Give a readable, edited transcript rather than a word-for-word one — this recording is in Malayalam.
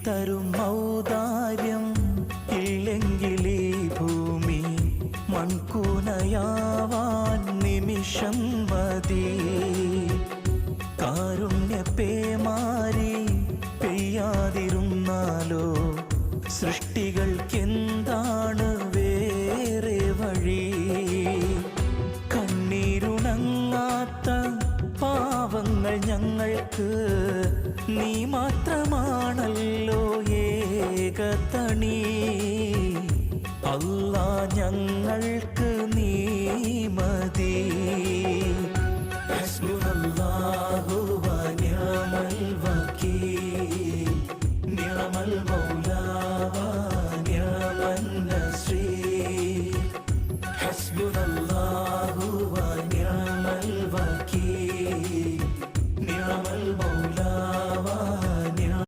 തരും ഔദാര്യം ഇല്ലെങ്കിലീ ഭൂമി മൺകൂനയാവാൻ നിമിഷം മതി. കാരുണ്യപേമാരി പെയ്യാതിരുന്നാലോ സൃഷ്ടികൾക്കെന്താണ് വേറെ വഴി? കണ്ണീരുണങ്ങാത്ത പാവങ്ങൾ ഞങ്ങൾക്ക് നീ മാത്രമാണല്ലോ ഏകതണി.